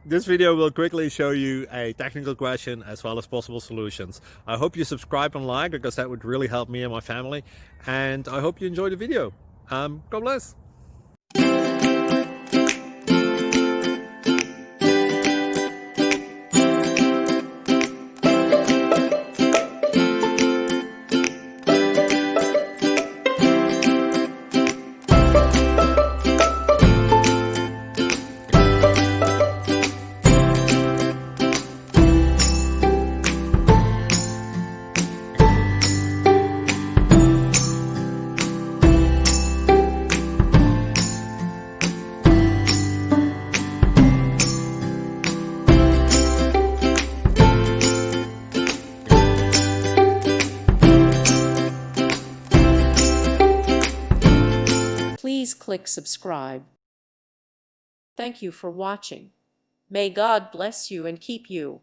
This video will quickly show you a technical question as well as possible solutions. I hope you subscribe and like because that would really help me and my family. And I hope you enjoy the video. God bless. Please click subscribe. Thank you for watching. May God bless you and keep you.